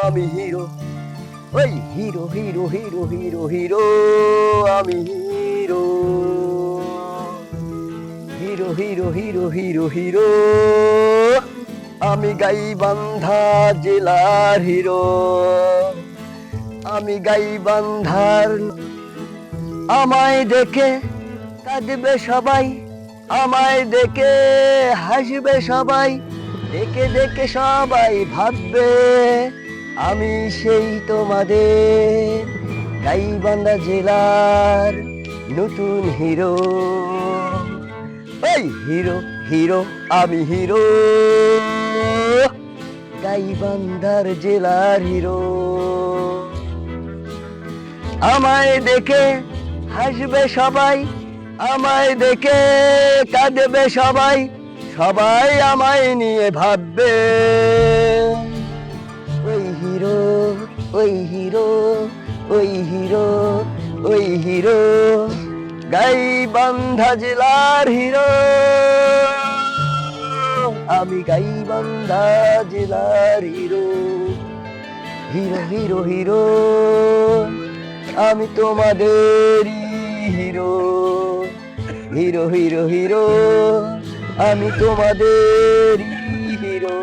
আমি হিরো, ওই hero hero hero hero hero, আমি hero, hero hero hero hero hero, আমি গাইবান্ধা জেলার হিরো, আমি গাইবান্ধার। আমায় দেখে কাঁদবে সবাই, আমায় দেখে হাসবে সবাই, দেখে দেখে সবাই ভাববে আমি সেই তোমাদের গাইবান্ধা জেলার নতুন হিরো। ওই হিরো হিরো আমি হিরো, গাইবান্ধার জেলার হিরো। আমায় দেখে হাসবে সবাই, আমায় দেখে কাঁদবে সবাই, সবাই আমায় নিয়ে ভাববে ওই হিরো, ওই হিরো, ওই হিরো, ওই হিরো, গাইবান্ধা জেলার হিরো, আমি গাইবান্ধা জেলার হিরো। হিরো হিরো হিরো, আমি তোমাদেরই হিরো, হিরো হিরো হিরো, আমি তোমাদেরই হিরো।